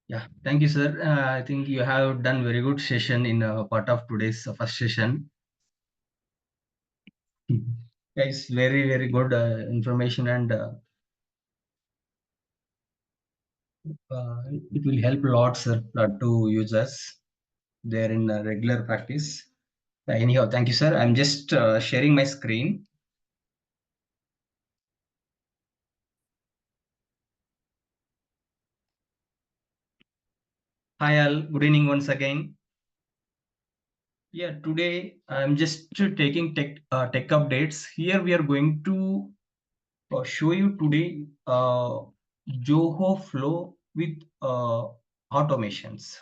Yeah, thank you, sir. I think you have done very good session in part of today's first session. Yeah, it's very, very good information, and it will help lots to users there in regular practice. Anyhow, thank you, sir. I'm just sharing my screen. Hi, all. Good evening once again. Yeah, today I'm just taking tech updates. Here we are going to show you today Zoho Flow with automations.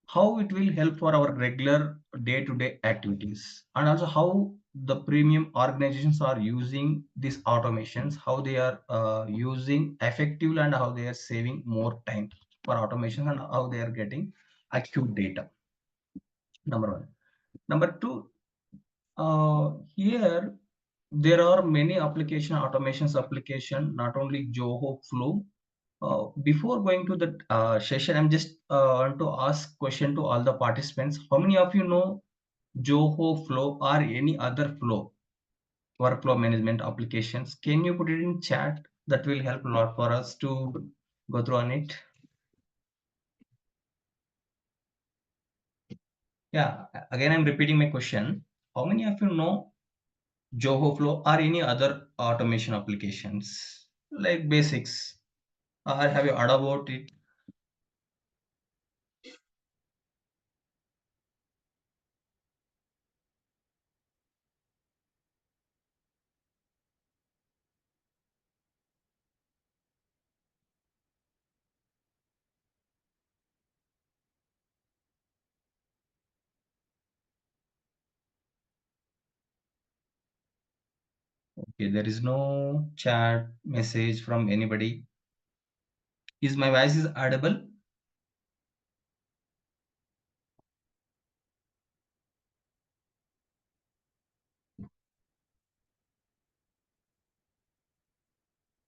How it will help for our regular day-to-day activities, and also how the premium organizations are using these automations, how they are using effectively, and how they are saving more time for automation, and how they are getting accurate data. Number one. Number two, here there are many automations application, not only Zoho Flow. Before going to the session, I'm just want to ask question to all the participants. How many of you know Zoho Flow or any other flow workflow management applications? Can you put it in chat? That will help a lot for us to go through on it. Yeah, again, I'm repeating my question. How many of you know Zoho Flow or any other automation applications like basics? Or have you heard about it? Okay, there is no chat message from anybody. Is my voice is audible?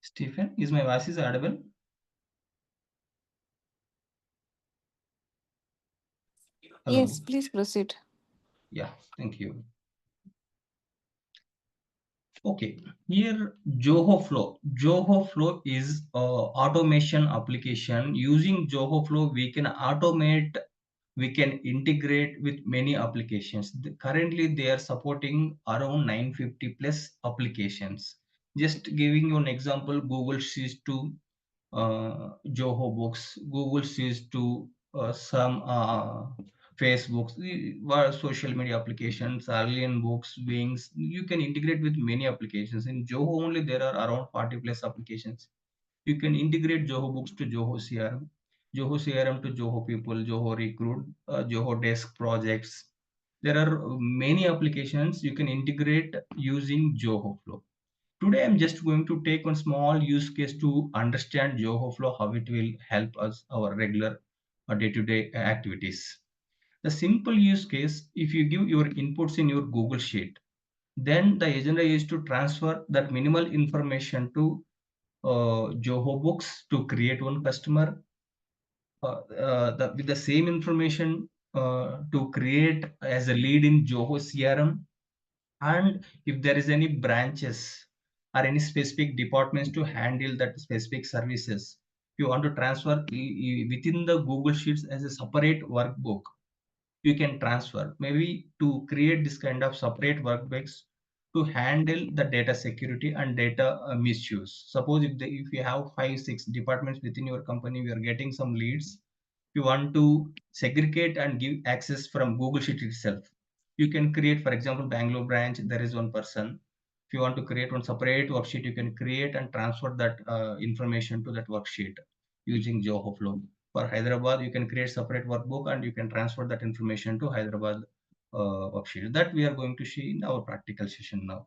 Stephen, is my voice is audible? Hello. Yes, please proceed. Yeah, thank you. Okay, here Zoho Flow. Zoho Flow is a automation application. Using Zoho Flow, we can automate, we can integrate with many applications. Currently, they are supporting around 950 plus applications. Just giving you an example, Google sees to Zoho Books, Google sees to some Facebooks, social media applications, Alien Books, Wings. You can integrate with many applications. In Zoho only, there are around 40 plus applications. You can integrate Zoho Books to Zoho CRM, Zoho CRM to Zoho People, Zoho Recruit, Zoho Desk Projects. There are many applications you can integrate using Zoho Flow. Today, I'm just going to take one small use case to understand Zoho Flow, how it will help us our regular day-to-day activities. The simple use case, if you give your inputs in your Google Sheet, then the agenda is to transfer that minimal information to Zoho Books to create one customer, with the same information to create as a lead in Zoho CRM, and if there is any branches or any specific departments to handle that specific services, you want to transfer within the Google Sheets as a separate workbook, you can transfer maybe to create this kind of separate workbooks to handle the data security and data misuse. Suppose if you have 5 6 departments within your company, we are getting some leads, you want to segregate and give access from Google Sheet itself. You can create, for example, Bangalore branch, there is one person. If you want to create one separate worksheet, you can create and transfer that information to that worksheet using Zoho Flow. For Hyderabad, you can create separate workbook and you can transfer that information to Hyderabad worksheet. That we are going to see in our practical session now.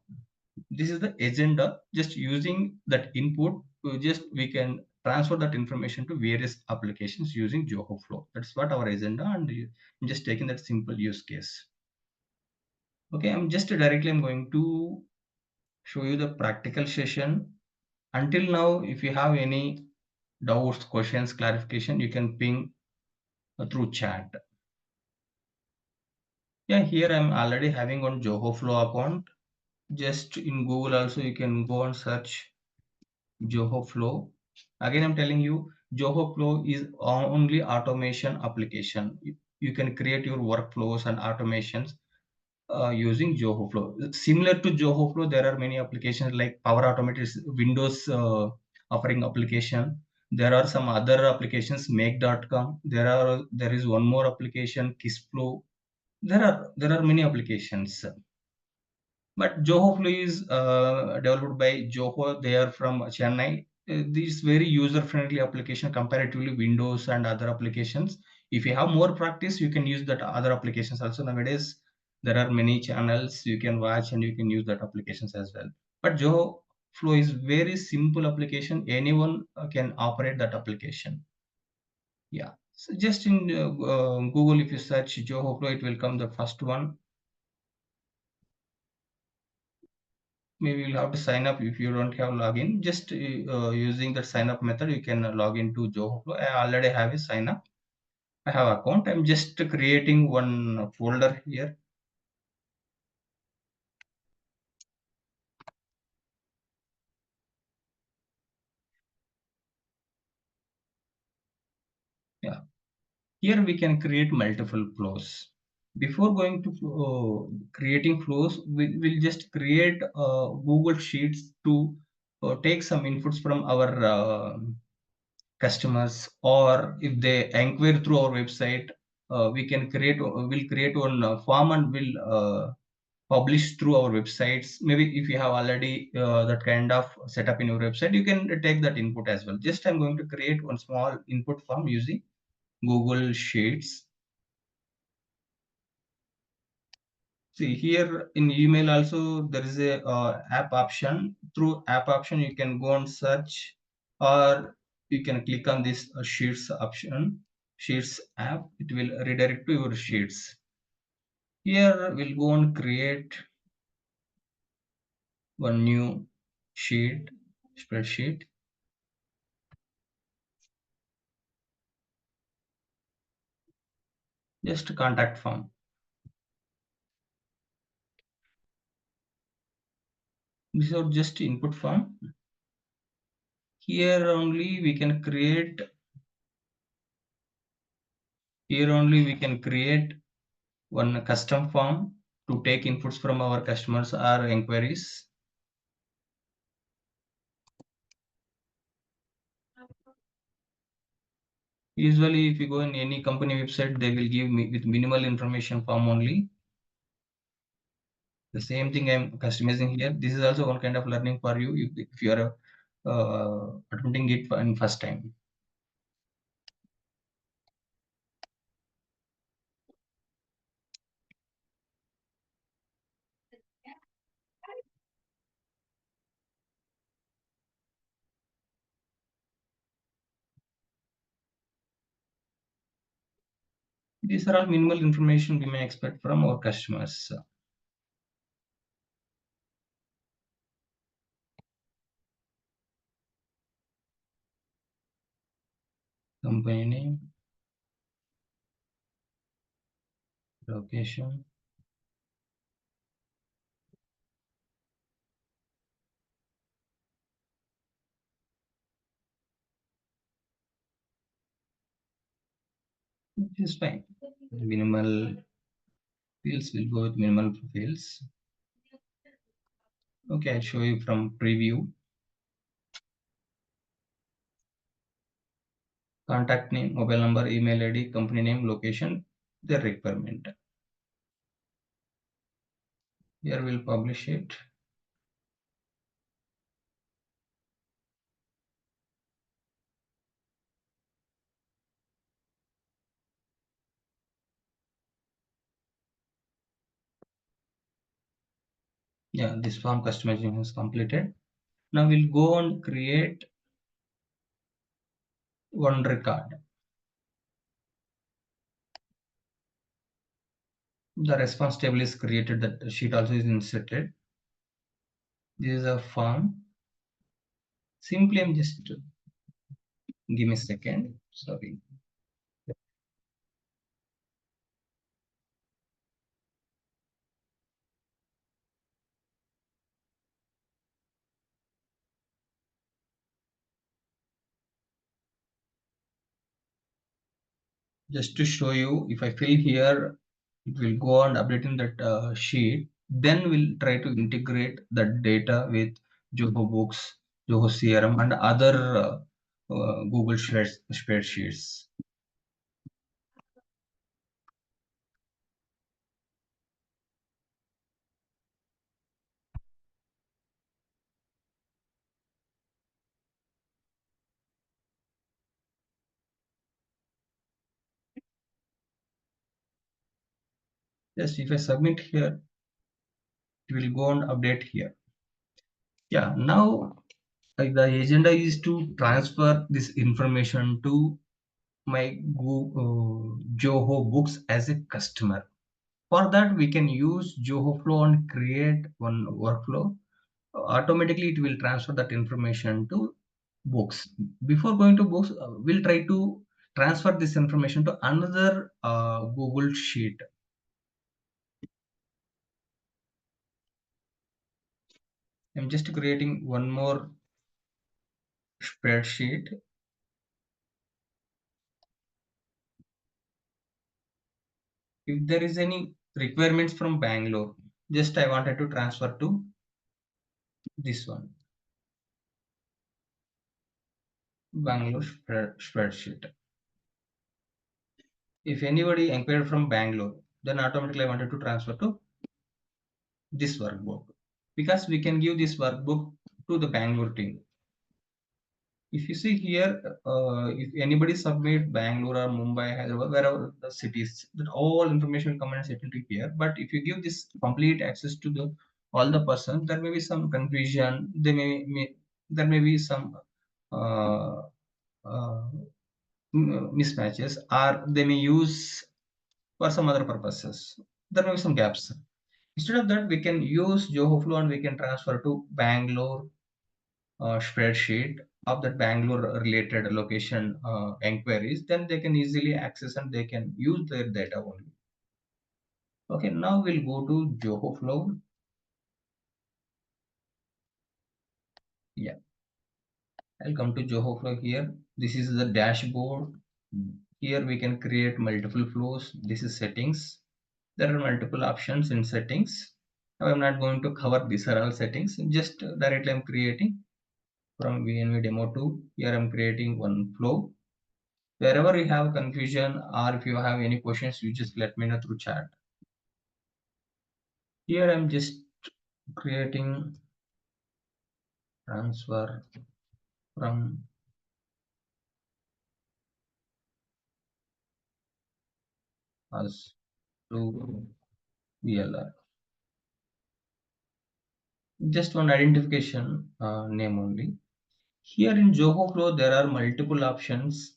This is the agenda. Just using that input, we can transfer that information to various applications using Zoho Flow. That's what our agenda, and I'm just taking that simple use case. Okay, I'm going to show you the practical session. Until now, if you have any doubts, questions, clarification, you can ping through chat. Yeah, here I'm already having on Zoho Flow account. Just in Google also you can go and search Zoho Flow. Again, I'm telling you, Zoho Flow is only automation application. You can create your workflows and automations using Zoho Flow. Similar to Zoho Flow, there are many applications like Power Automate is Windows offering application. There are some other applications, Make.com. There is one more application, Kissflow. There are many applications. But Zoho Flow is developed by Zoho. They are from Chennai. This is very user-friendly application comparatively Windows and other applications. If you have more practice, you can use that other applications also. Nowadays, there are many channels you can watch and you can use that applications as well. But Zoho Flow is very simple application. Anyone can operate that application. Yeah. So just in Google, if you search Zoho Flow, it will come the first one. Maybe you'll have to sign up if you don't have login. Just using the sign up method, you can log into Zoho Flow. I already have a sign up. I have account. I'm just creating one folder here. Yeah. Here we can create multiple flows. Before going to creating flows, we'll just create Google Sheets to take some inputs from our customers, or if they inquire through our website, we'll create one form and we'll publish through our websites. Maybe if you have already that kind of setup in your website, you can take that input as well. Just I'm going to create one small input form using Google Sheets. See here in email also there is a app option. Through app option you can go and search, or you can click on this Sheets option, Sheets app. It will redirect to your Sheets. Here we'll go and create one new sheet, spreadsheet. Just contact form. This is just input form. Here only we can create. Here only we can create one custom form to take inputs from our customers or inquiries. Usually, if you go in any company website, they will give me with minimal information form only. The same thing I'm customizing here. This is also one kind of learning for you if you are attempting it in first time. These are all minimal information we may expect from our customers. Company name, location. This is fine. Minimal fields will go with minimal fields. Okay, I'll show you from preview. Contact name, mobile number, email ID, company name, location, their requirement. Here we'll publish it. Yeah, this form customization is completed. Now we'll go and create one record. The response table is created, that sheet also is inserted. This is a form. Simply, I'm just give me a second. Sorry. Just to show you, if I fill here, it will go on updating that sheet. Then we'll try to integrate that data with Zoho Books, Zoho CRM, and other Google spreadsheets. Just if I submit here, it will go on update here. Yeah, now the agenda is to transfer this information to my Zoho Books as a customer. For that, we can use Zoho Flow and create one workflow. Automatically, it will transfer that information to books. Before going to books, we'll try to transfer this information to another Google Sheet. I'm just creating one more spreadsheet. If there is any requirements from Bangalore, just I wanted to transfer to this one, Bangalore spreadsheet. If anybody inquired from Bangalore, then automatically I wanted to transfer to this workbook, because we can give this workbook to the Bangalore team. If you see here, if anybody submit Bangalore or Mumbai, Hyderabad, wherever the cities, that all information will come and settle to here. But if you give this complete access to the all the person, there may be some confusion. There may be some uh, uh, mismatches, or they may use for some other purposes. There may be some gaps. Instead of that, we can use Zoho Flow and we can transfer to Bangalore spreadsheet of that Bangalore related location inquiries. Then they can easily access and they can use their data only. Okay, now we'll go to Zoho Flow. Yeah, I'll come to Zoho Flow here. This is the dashboard. Here we can create multiple flows. This is settings. There are multiple options in settings. Now I'm not going to cover these are all settings. Just directly I'm creating from VNV demo 2. Here I'm creating one flow. Wherever you have confusion or if you have any questions, you just let me know through chat. Here I'm just creating transfer from us to VLR. Just one identification name only. Here in Zoho Flow, there are multiple options.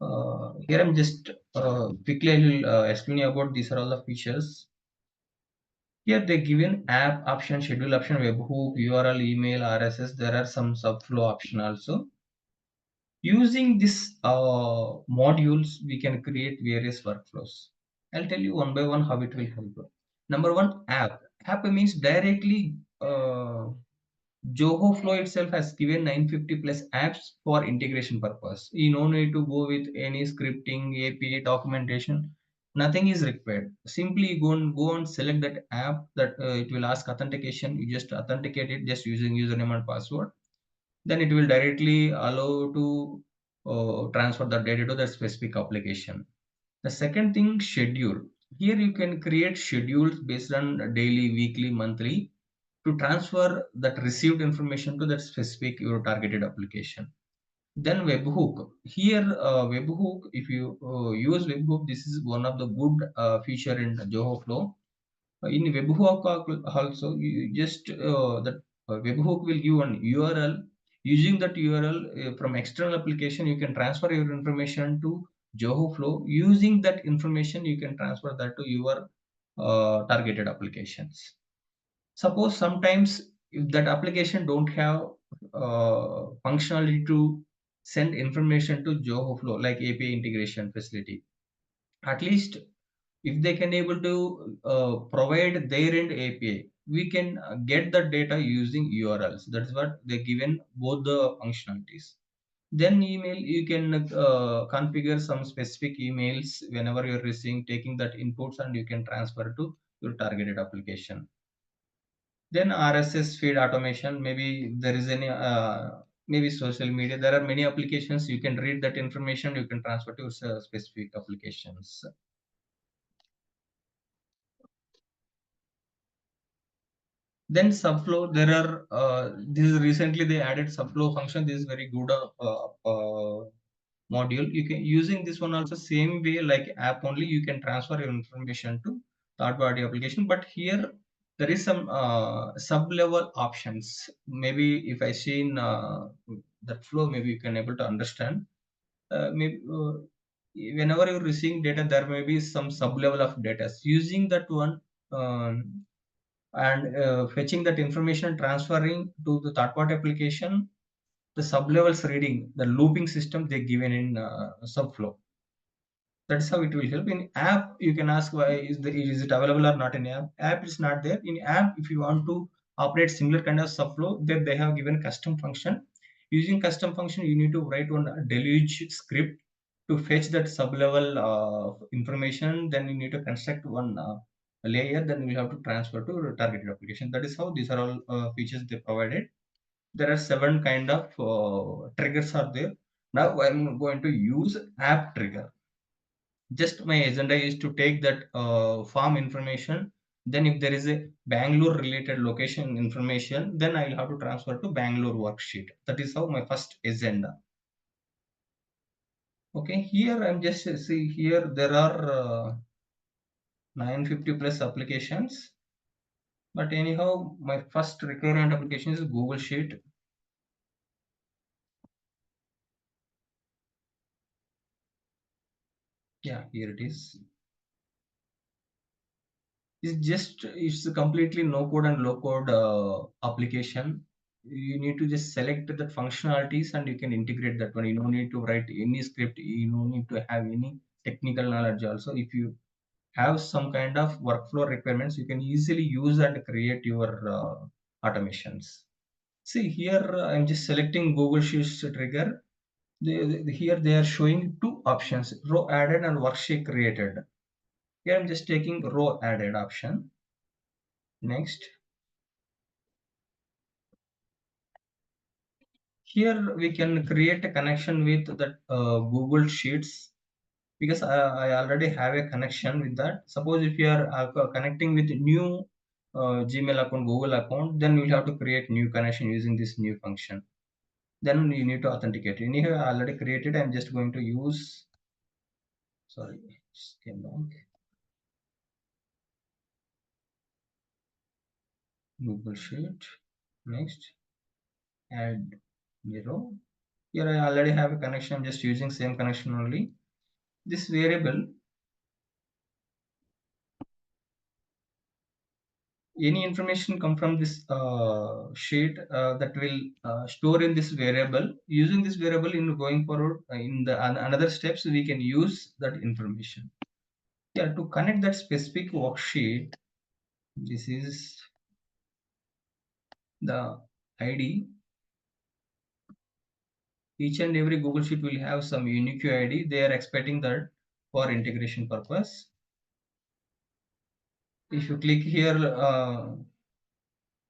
Here I'm just quickly I will explain you about these are all the features. Here they given app option, schedule option, webhook, URL, email, RSS. There are some subflow option also. Using this modules, we can create various workflows. I'll tell you one by one how it will help. Number one, app. App means directly Zoho Flow itself has given 950 plus apps for integration purpose. You no need to go with any scripting, API, documentation. Nothing is required. Simply go and select that app that it will ask authentication. You just authenticate it just using username and password. Then it will directly allow to transfer the data to the specific application. The second thing, schedule. Here you can create schedules based on daily, weekly, monthly to transfer that received information to that specific your targeted application. Then webhook. Here webhook, if you use webhook, this is one of the good feature in Zoho Flow. In webhook also you just that webhook will give an URL. Using that URL from external application, you can transfer your information to Zoho Flow. Using that information, you can transfer that to your targeted applications. Suppose sometimes if that application don't have functionality to send information to Zoho Flow like API integration facility, at least if they can able to provide their end API, we can get the data using URLs. That's what they given both the functionalities. Then email, you can configure some specific emails whenever you're receiving, taking that inputs and you can transfer to your targeted application. Then RSS feed automation, maybe there is any, maybe social media. There are many applications. You can read that information, you can transfer to specific applications. Then subflow, there are, this is recently they added subflow function. This is very good module. You can using this one also same way like app only. You can transfer your information to third party application, but here there is some sub level options. Maybe if I see in that flow, maybe you can able to understand. Maybe whenever you're receiving data, there may be some sub level of data. Using that one. And fetching that information and transferring to the third party application, the sublevels reading, the looping system they given in subflow. That's how it will help. In app, you can ask why is it available or not in app. App is not there. In app, if you want to operate similar kind of subflow, then they have given custom function. Using custom function, you need to write one deluge script to fetch that sublevel information. Then you need to construct one layer. Then we have to transfer to the targeted application. That is how these are all features they provided. There are 7 kind of triggers are there. Now I'm going to use app trigger. Just my agenda is to take that farm information. Then if there is a Bangalore related location information, then I'll have to transfer to Bangalore worksheet. That is how my first agenda. Okay, here I'm just see here there are 950 plus applications. But anyhow, my first recurrent application is Google Sheet. Yeah, here it is. It's a completely no code and low code application. You need to just select the functionalities and you can integrate that one. You don't need to write any script. You don't need to have any technical knowledge also. If you have some kind of workflow requirements, you can easily use and create your automations. See here, I'm just selecting Google Sheets trigger. Here they are showing two options: row added and worksheet created. Here I'm just taking row added option. Next, here we can create a connection with that Google Sheets, because I already have a connection with that. Suppose if you are connecting with new Gmail account, Google account, then we'll have to create new connection using this new function. Then you need to authenticate. Anyhow, I already created. I'm just going to use. Sorry, just came back. Google Sheet. Next, add zero. Here I already have a connection. I'm just using same connection only. This variable, any information come from this sheet that will store in this variable. Using this variable in going forward in the another steps, we can use that information. Yeah, to connect that specific worksheet, this is the ID. Each and every Google Sheet will have some unique ID. They are expecting that for integration purpose. If you click here, how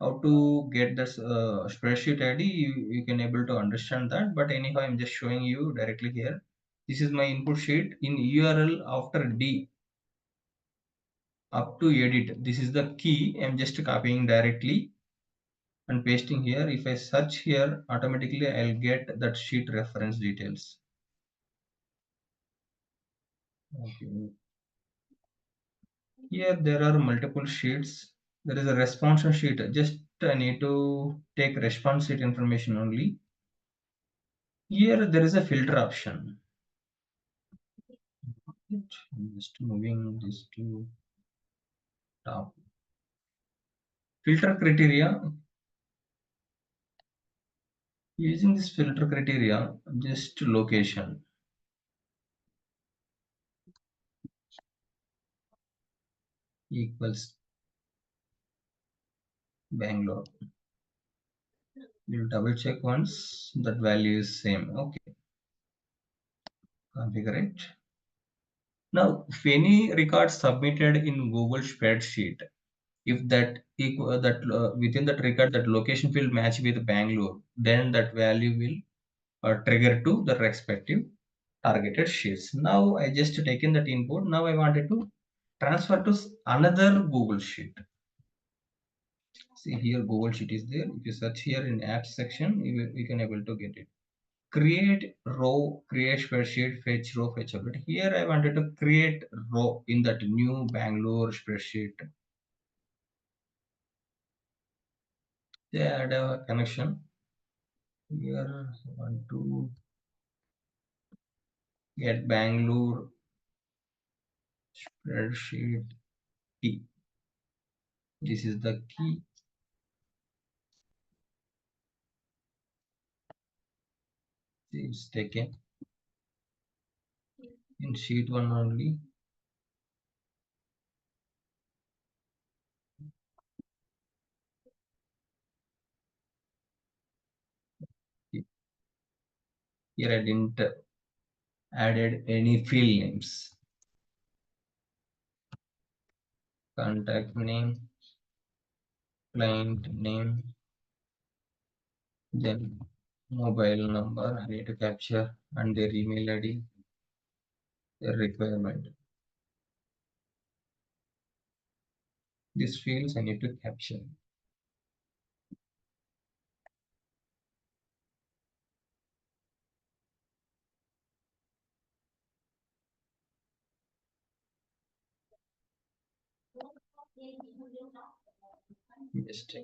to get this spreadsheet ID, you can able to understand that. But anyhow, I'm just showing you directly here. This is my input sheet. In URL after D up to edit, this is the key. I'm just copying directly and pasting here. If I search here, automatically I'll get that sheet reference details. Okay. Here there are multiple sheets. There is a response sheet. Just I need to take response sheet information only. Here there is a filter option. I'm just moving this to top. Filter criteria. Using this filter criteria, just location equals Bangalore. We'll double check once that value is same. Okay, configure it. Now, if any record submitted in Google spreadsheet, if within that record that location field match with Bangalore, then that value will trigger to the respective targeted sheets. Now I just taken that input. Now I wanted to transfer to another Google sheet. See here Google sheet is there. If you search here in apps section, you can able to get it. Create row, create spreadsheet, fetch row, fetch update. Here I wanted to create row in that new Bangalore spreadsheet. They add a connection. Here I want to get Bangalore spreadsheet key. This is the key. It's taken in sheet 1 only. Here I didn't added any field names. Contact name, client name, then mobile number I need to capture and their email ID, their requirement. These fields I need to capture. Just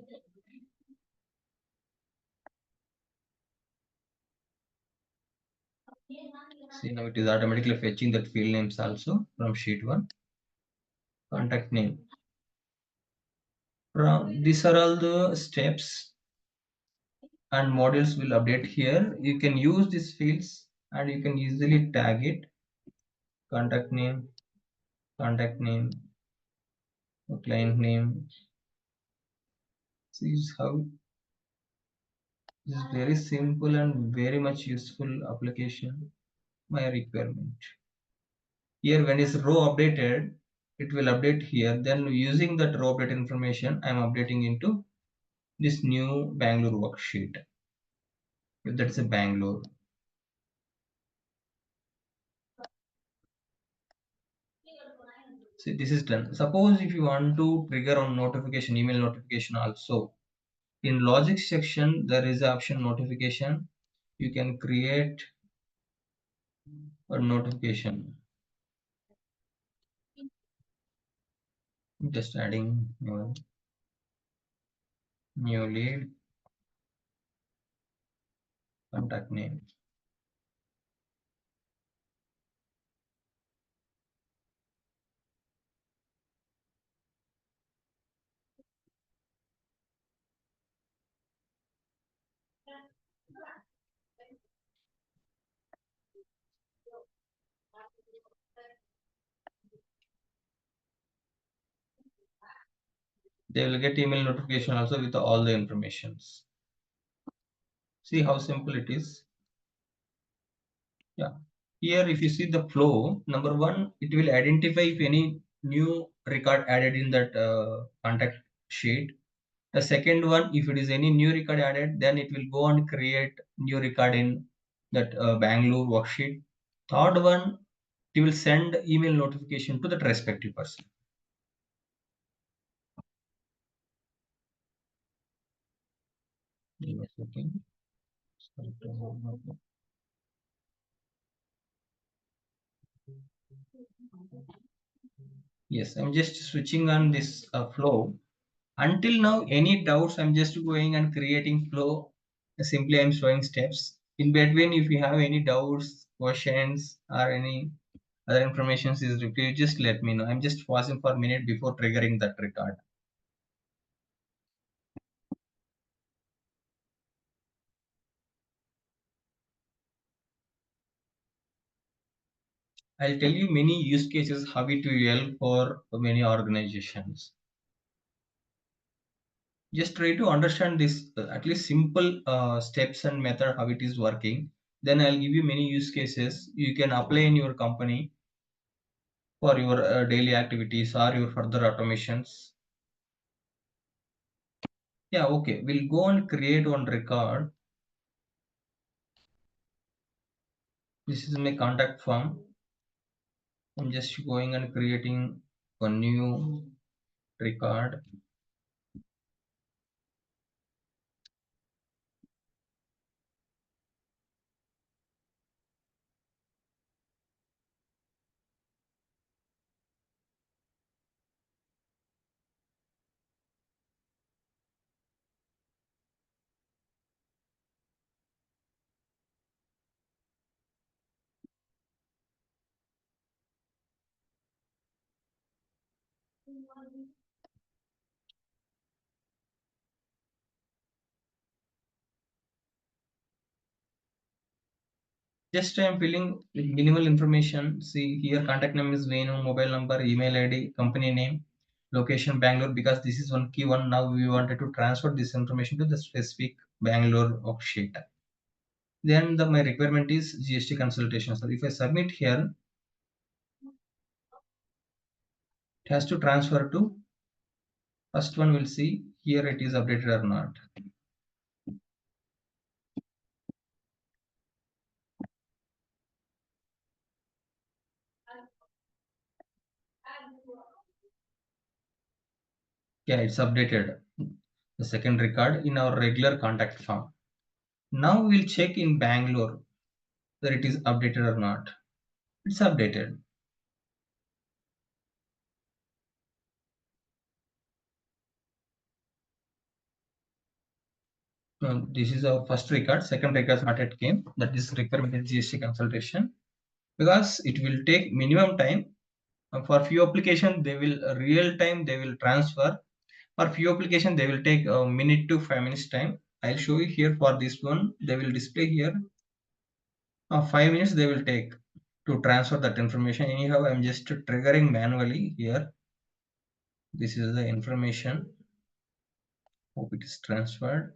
see now it is automatically fetching that field names also from sheet 1. Contact name. From these are all the steps and modules will update here. You can use these fields and you can easily tag it. Contact name, client name. See how this is very simple and very much useful application. My requirement. Here when is row updated, it will update here. Then using that row update information, I am updating into this new Bangalore worksheet. If that's a Bangalore. See, this is done. Suppose if you want to trigger on notification, email notification also. In logic section, there is an option notification. You can create a notification. Just adding new lead, contact name. They will get email notification also with all the informations. See how simple it is. Yeah. Here, if you see the flow, number one, it will identify if any new record added in that contact sheet. The second one, if it is any new record added, then it will go and create new record in that Bangalore worksheet. Third one, it will send email notification to that respective person. Yes, I'm just switching on this flow. Until now, any doubts, I'm just going and creating flow. Simply, I'm showing steps. In between, if you have any doubts, questions, or any other information is required, just let me know. I'm just pausing for a minute before triggering that record. I'll tell you many use cases how it will help for many organizations. Just try to understand this at least simple steps and method how it is working. Then I'll give you many use cases you can apply in your company for your daily activities or your further automations. Yeah, okay. We'll go and create one record. This is my contact form. I'm just going and creating a new record. Just I'm filling with minimal information. See here, contact name is Venu, mobile number, email ID, company name, location Bangalore, because this is one key one. Now we wanted to transfer this information to the specific Bangalore of sheet. Then my requirement is GST consultation. So if I submit here, it has to transfer to first one. We'll see here it is updated or not. Yeah, it's updated. The second record in our regular contact form. Now we'll check in Bangalore whether it is updated or not. It's updated. This is our first record. Second record not yet came. That is requirement in GST consultation, because it will take minimum time. For few applications, they will real time they will transfer. For few applications, they will take a minute to 5 minutes time. I'll show you here for this one. They will display here. 5 minutes they will take to transfer that information. Anyhow, I'm just triggering manually here. This is the information. Hope it is transferred.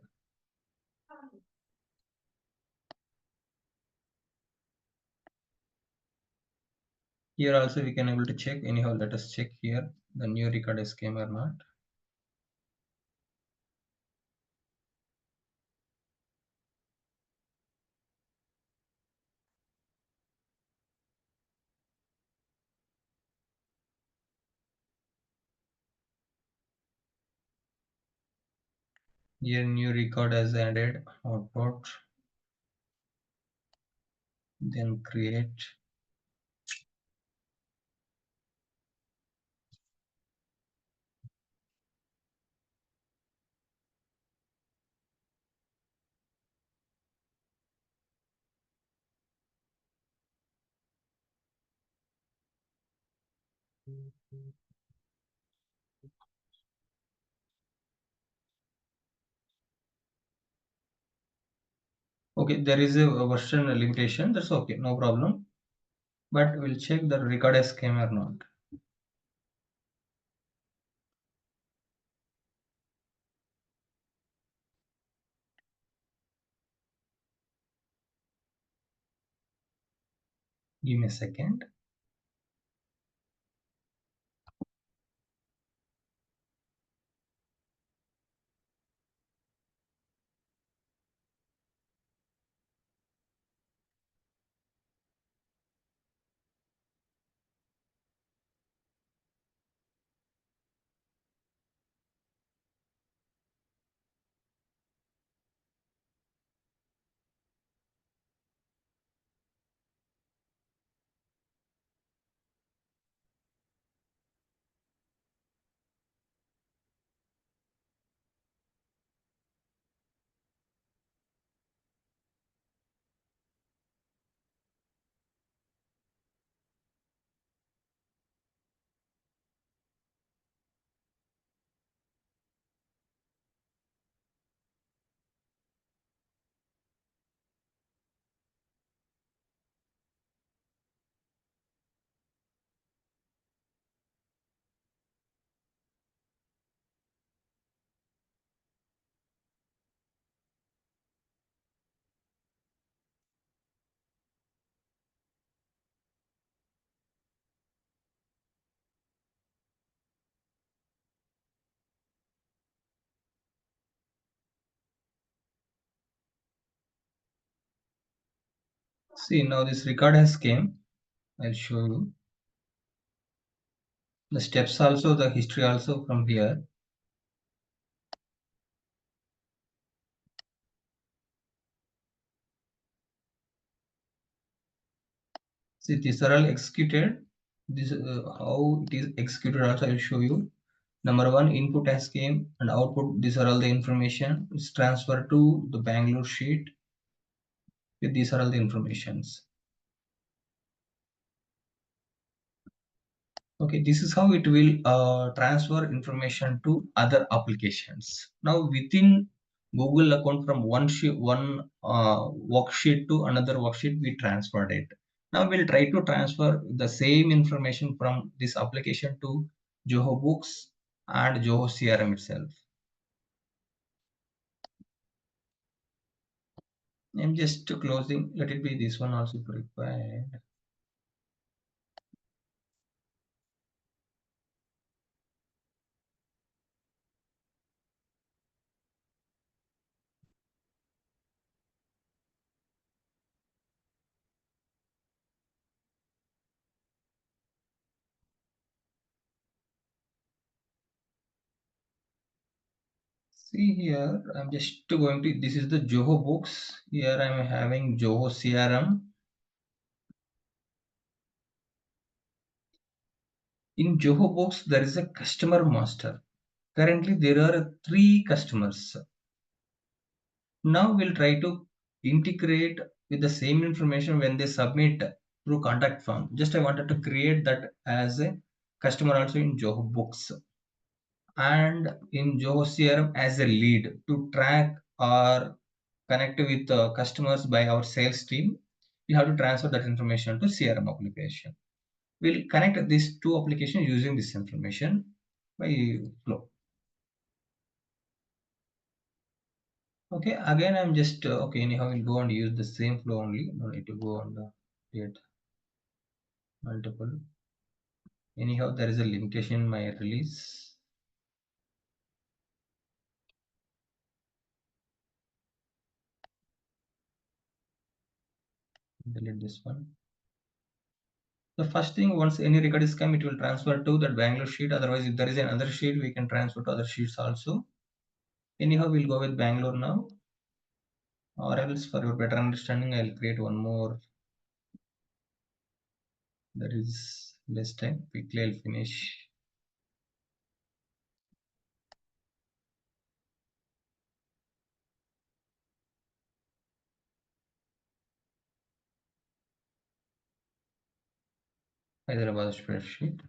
Here also we can able to check. Anyhow, let us check here the new record is came or not. Here new record has added output. Then create. Okay, there is a version limitation. That's okay, no problem. But we'll check the record has came or not. Give me a second. See, now this record has came. I'll show you the steps also, the history also from here. See, these are all executed. This how it is executed also I'll show you. Number one, input has came and output. These are all the information. It's transferred to the Bangalore sheet. These are all the informations. Okay, this is how it will transfer information to other applications. Now within Google account from one worksheet to another worksheet, we transferred it. Now we'll try to transfer the same information from this application to Zoho Books and Zoho CRM itself. I'm just closing. Let it be this one also required. See here, I'm just going to, this is the Zoho Books. Here I'm having Zoho CRM. In Zoho Books, there is a customer master. Currently, there are three customers. Now we'll try to integrate with the same information when they submit through contact form. Just I wanted to create that as a customer also in Zoho Books and in Zoho CRM as a lead to track or connect with customers by our sales team. We have to transfer that information to CRM application. We'll connect these two applications using this information by flow. Okay, again I'm just okay. Anyhow, we'll go and use the same flow only. No need to go and create multiple. Anyhow, there is a limitation in my release. Delete this one. The first thing, once any record is come, it will transfer to that Bangalore sheet. Otherwise, if there is another sheet, we can transfer to other sheets also. Anyhow, we'll go with Bangalore now. Or else, for your better understanding, I'll create one more. That is less time. Quickly, I'll finish. Hyderabad spreadsheet.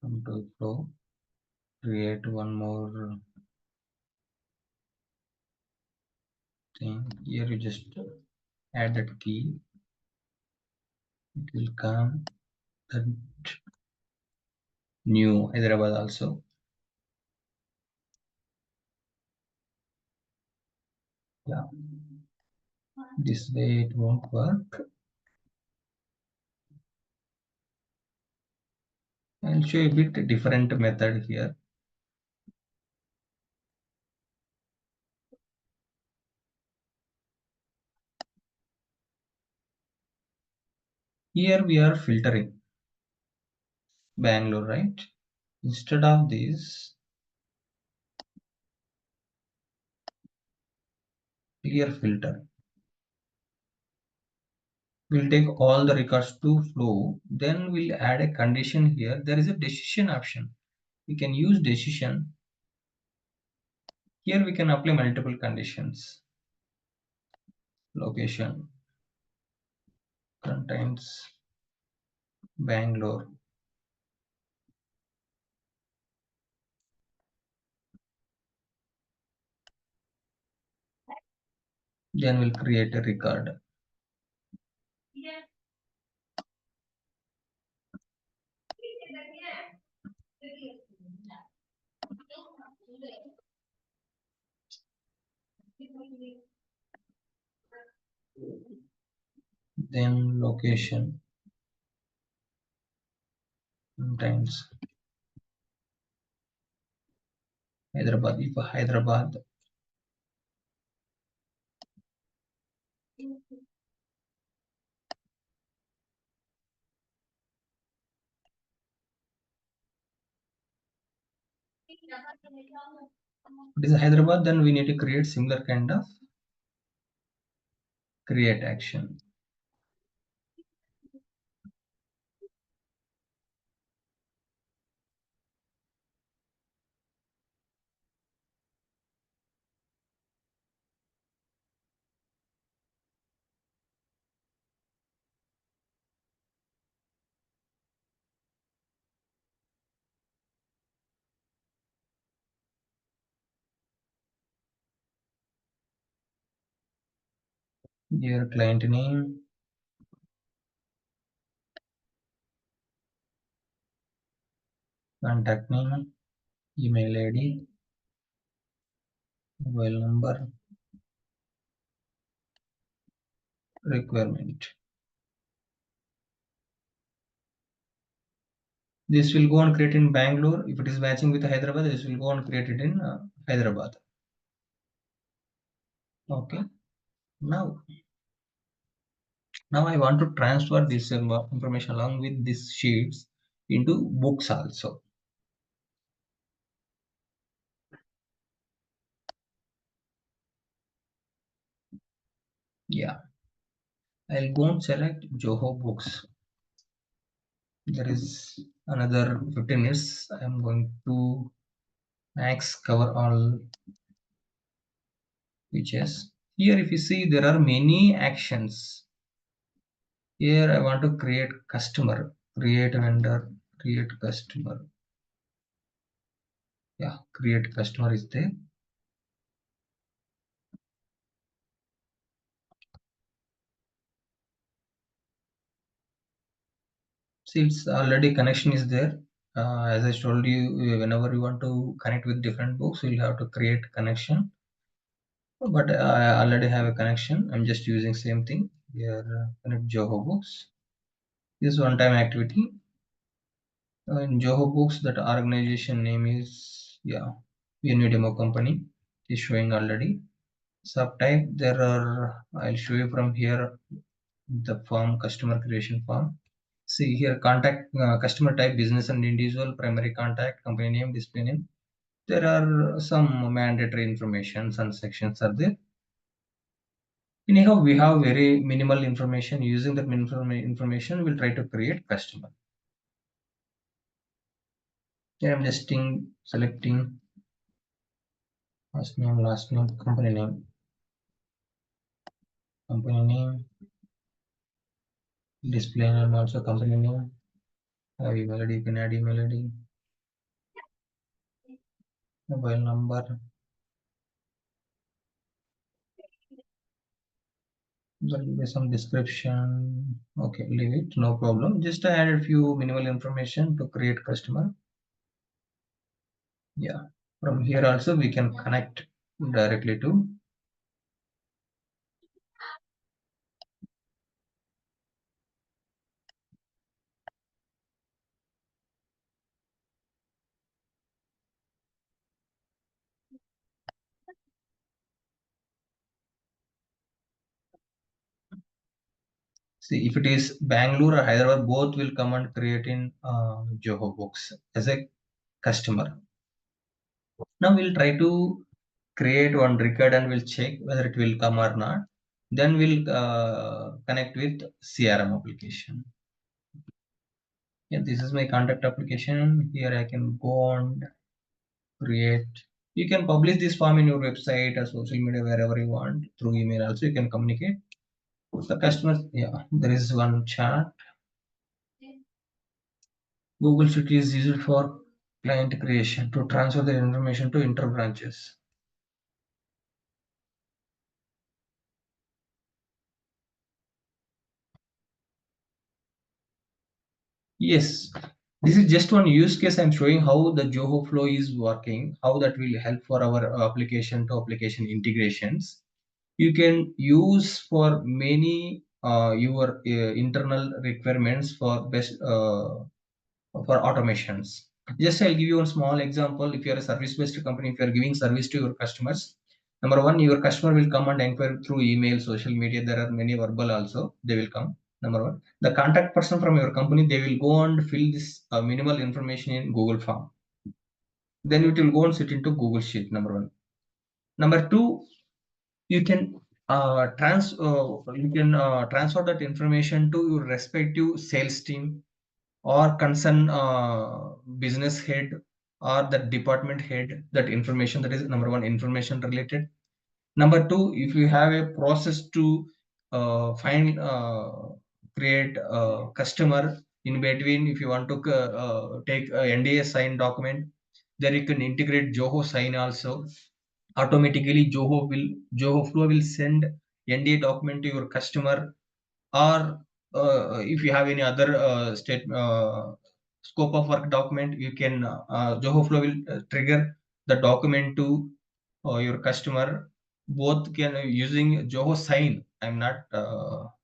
Come to flow. Create one more thing. Here you just add that key. It will come that new Hyderabad also. Yeah, this way it won't work. I'll show you a bit different method here. Here we are filtering Bangalore, right? Instead of this, clear filter. We'll take all the records to flow. Then we'll add a condition here. There is a decision option. We can use decision. Here we can apply multiple conditions. Location contains Bangalore. Then we'll create a record. then location, sometimes Hyderabad. If Hyderabad, it is Hyderabad, then we need to create similar kind of create action. Here client name, contact name, email ID, mobile number, requirement. This will go and create in Bangalore. If it is matching with Hyderabad, this will go and create it in Hyderabad. Okay. Now, now I want to transfer this information along with these sheets into books also. Yeah, I'll go and select Zoho books. There is another 15 minutes. I'm going to max cover all features. Here, if you see, there are many actions. Here, I want to create customer, create vendor, create customer. Yeah, create customer is there. See, it's already connection is there. As I told you, whenever you want to connect with different books, you'll have to create connection. But I already have a connection. I'm just using same thing here. Connect Zoho books. This one-time activity. In Zoho books, that organization name is a new demo company is showing already. Subtype there are. I'll show you from here the form customer creation form. See here contact customer type business and individual primary contact company name display name. There are some mandatory informations and sections are there. Anyhow, we have very minimal information. Using that minimal information, we'll try to create customer. Here I'm just selecting first name, last name, company name, display name also company name. Email ID, you can add email ID, mobile number. There will be some description. Okay, leave it, no problem. Just I added few minimal information to create customer. Yeah, from here also we can connect directly to. See, if it is Bangalore or Hyderabad, both will come and create in Zoho Books as a customer. Now we'll try to create one record and we'll check whether it will come or not. Then we'll connect with CRM application. Yeah, this is my contact application. Here I can go and create. You can publish this form in your website or social media wherever you want. Through email also you can communicate. The customers, yeah, there is one chat. Google Sheet is used for client creation to transfer the information to inter branches. Yes, This is just one use case I'm showing how the Zoho flow is working, how that will help for our application to application integrations. You can use for many your internal requirements for best for automations. Just I'll give you one small example. If you're a service-based company, if you're giving service to your customers, number one, your customer will come and inquire through email, social media. There are many verbal also. They will come. Number one, the contact person from your company, they will go and fill this minimal information in Google form. Then it will go and sit into Google Sheet. Number one. Number two, you can transfer that information to your respective sales team or concern business head or the department head. That information, that is number one, information related. Number two, if you have a process to find create a customer in between, if you want to take a NDA sign document, then you can integrate Zoho sign also. Automatically Zoho flow will send NDA document to your customer, or if you have any other scope of work document, you can Zoho flow will trigger the document to your customer. Both can using Zoho sign. I'm not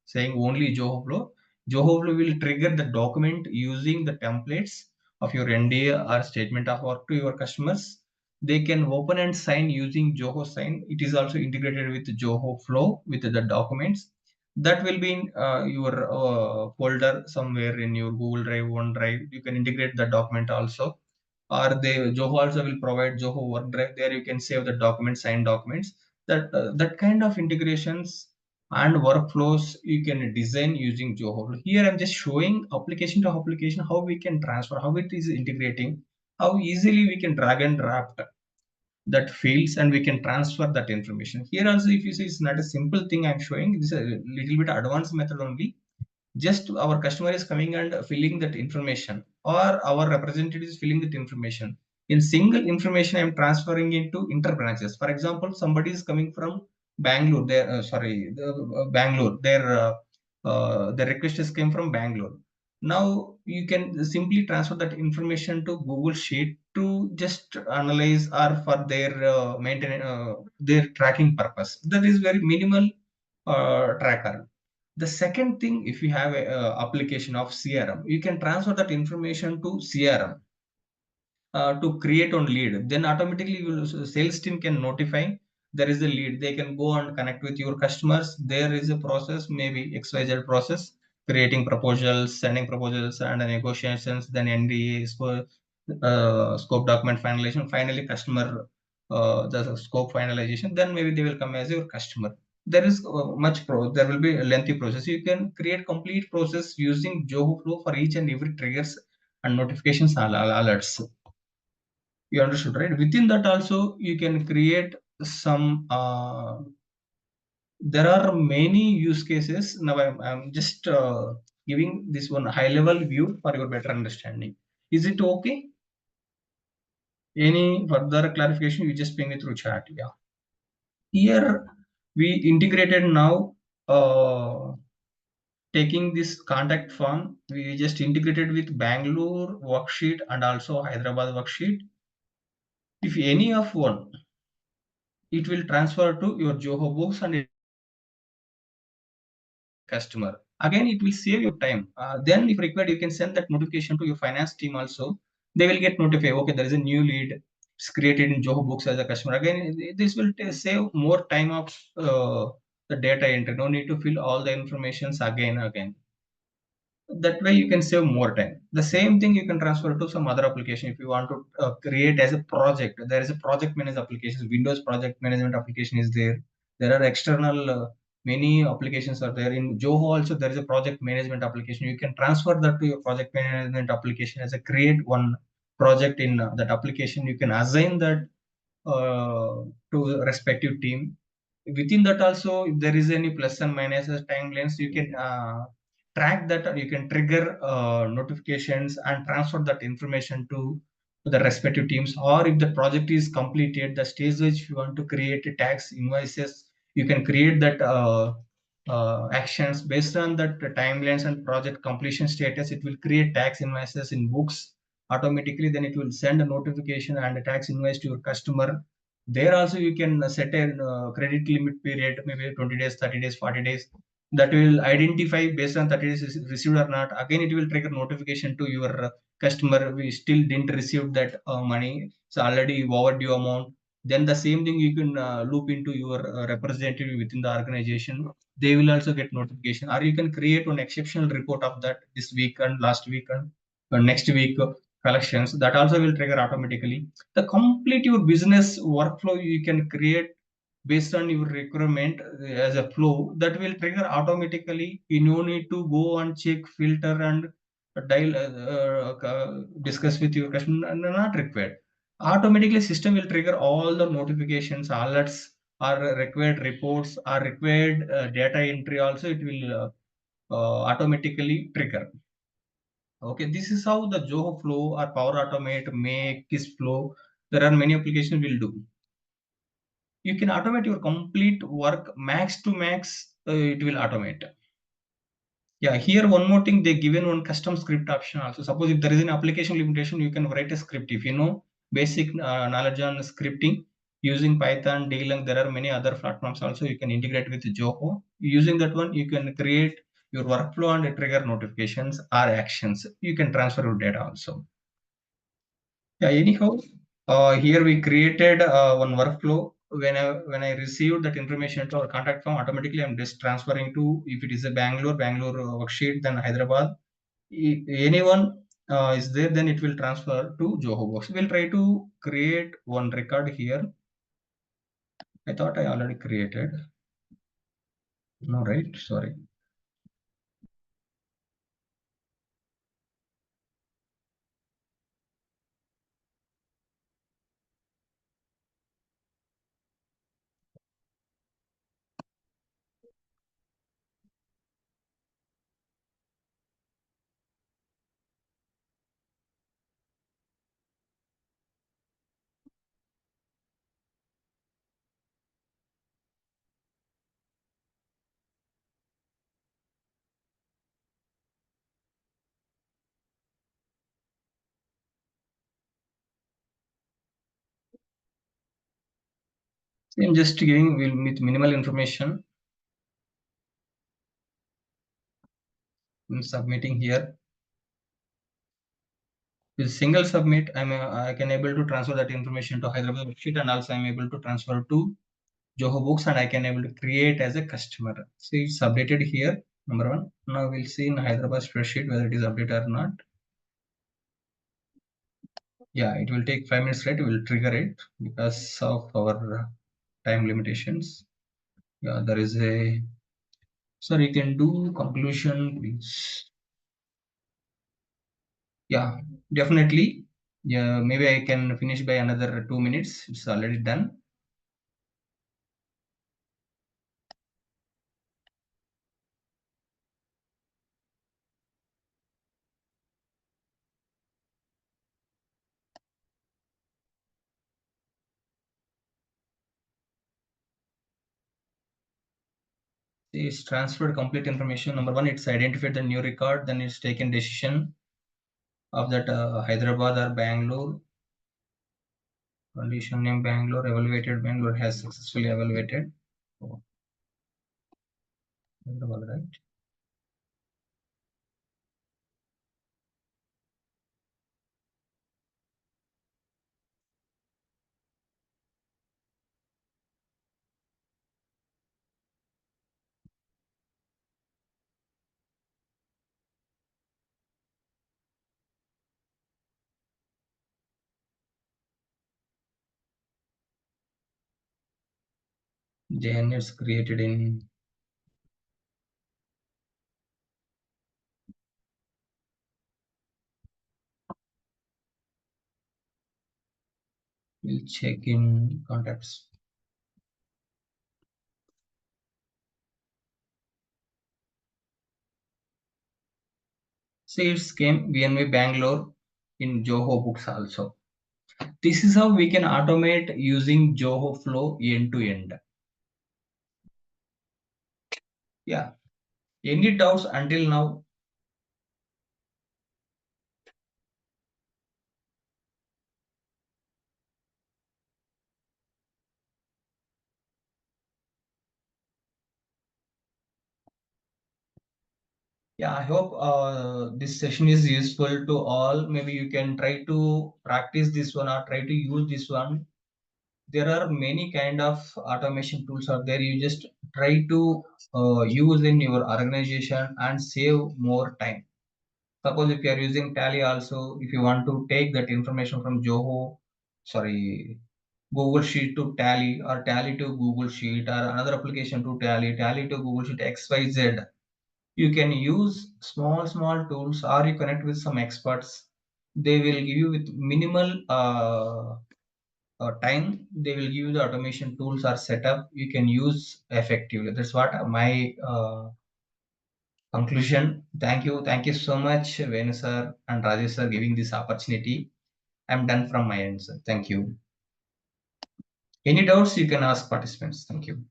saying only Zoho flow. Zoho flow will trigger the document using the templates of your NDA or statement of work to your customers. They can open and sign using Zoho sign. It is also integrated with Zoho flow with the documents that will be in your folder somewhere in your Google Drive, OneDrive. You can integrate the document also, or Zoho also will provide Zoho OneDrive. There you can save the documents, signed documents. That kind of integrations and workflows you can design using Zoho. Here I'm just showing application to application how we can transfer, how it is integrating, how easily we can drag and drop that fields and we can transfer that information. Here also, if you see, it's not a simple thing I'm showing. This is a little bit advanced method only. Just our customer is coming and filling that information, or our representative is filling that information. In single information, I'm transferring into inter branches. For example, somebody is coming from Bangalore. Bangalore. Their request is came from Bangalore. Now you can simply transfer that information to Google Sheet to just analyze or for their maintenance, their tracking purpose. That is very minimal tracker. The second thing, if you have a application of CRM, you can transfer that information to CRM to create on lead. Then automatically sales team can notify there is a lead. They can go and connect with your customers. There is a process, maybe XYZ process, creating proposals, sending proposals and negotiations, then NDA, scope document finalization, finally customer the scope finalization. Then maybe they will come as your customer. There is there will be a lengthy process. You can create complete process using Zoho Flow for each and every triggers and notifications alerts. You understood, right? Within that also you can create some there are many use cases. Now I'm just giving this one high level view for your better understanding. Is it okay? Any further clarification, you just ping it through chat. Yeah, here we integrated now taking this contact form, we just integrated with Bangalore worksheet and also Hyderabad worksheet. If any of one, it will transfer to your Zoho books and customer. Again, it will save your time. Then if required, you can send that notification to your finance team also. They will get notified, okay, there is a new lead. It's created in Zoho books as a customer. Again, this will save more time of the data entry. No need to fill all the informations again. That way you can save more time. The same thing you can transfer to some other application. If you want to create as a project, there is a project management application. Windows project management application is there. There are external many applications are there. In Zoho also there is a project management application. You can transfer that to your project management application as a create one project in that application. You can assign that to the respective team. Within that also, if there is any plus and minuses timelines, you can track that, or you can trigger notifications and transfer that information to the respective teams. Or if the project is completed, the stage which you want to create a tax invoices, you can create that actions based on that timelines and project completion status. It will create tax invoices in books automatically. Then it will send a notification and a tax invoice to your customer. There also you can set a credit limit period, maybe 20 days, 30 days, 40 days. That will identify based on 30 days is received or not. Again, it will trigger notification to your customer. We still didn't receive that money. It's already overdue amount. Then the same thing you can loop into your representative within the organization. They will also get notification, or you can create one exceptional report of that this weekend, last weekend, next week collections. That also will trigger automatically. The complete your business workflow you can create based on your requirement as a flow that will trigger automatically. You no need to go and check, filter, and dial, discuss with your customer. Not required. Automatically, system will trigger all the notifications, alerts, or required reports, or required data entry. Also, it will automatically trigger. Okay, this is how the Zoho Flow or Power Automate, Make, Kiss Flow. There are many applications will do. You can automate your complete work max to max. It will automate. Yeah, here one more thing, they given one custom script option also. Suppose if there is an application limitation, you can write a script. If you know basic knowledge on scripting using Python, Dlang, there are many other platforms also. You can integrate with Zoho. Using that one, you can create your workflow and trigger notifications or actions. You can transfer your data also. Yeah, anyhow, here we created one workflow. When I received that information to our contact form, automatically I'm just transferring to, if it is a Bangalore worksheet, then Hyderabad. If anyone is there, then it will transfer to Zoho Box. We'll try to create one record here. I thought I already created. No, right? Sorry. I'm just giving with minimal information. I'm submitting here. With single submit, I can able to transfer that information to Hyderabad worksheet, and also I'm able to transfer to Zoho Books, and I can able to create as a customer. See, it's updated here. Number one. Now we'll see in Hyderabad spreadsheet whether it is updated or not. Yeah, it will take 5 minutes, right? We will trigger it because of our time limitations. Yeah, there is a. So you can do conclusion, please. Yeah, definitely. Yeah, maybe I can finish by another 2 minutes. It's already done. It's transferred complete information. Number one, it's identified the new record, then it's taken decision of that Hyderabad or Bangalore. Condition name Bangalore, evaluated Bangalore has successfully evaluated. Oh, Hyderabad, right? Then it's created in. We'll check in contacts. See, it's came VNV Bangalore in Zoho Books also. This is how we can automate using Zoho Flow end to end. Yeah. Any doubts until now? Yeah, I hope this session is useful to all. Maybe you can try to practice this one or try to use this one. There are many kind of automation tools out there. You just try to use in your organization and save more time. Suppose if you are using Tally also, if you want to take that information from Zoho, sorry, Google Sheet to Tally, or Tally to Google Sheet, or another application to Tally, Tally to Google Sheet XYZ, you can use small tools, or you connect with some experts. They will give you with minimal time. They will give you the automation tools are set up. You can use effectively. That's what my conclusion. Thank you so much, Venu sir and Rajesh sir, giving this opportunity. I'm done from my end, sir. Thank you. Any doubts you can ask participants. Thank you.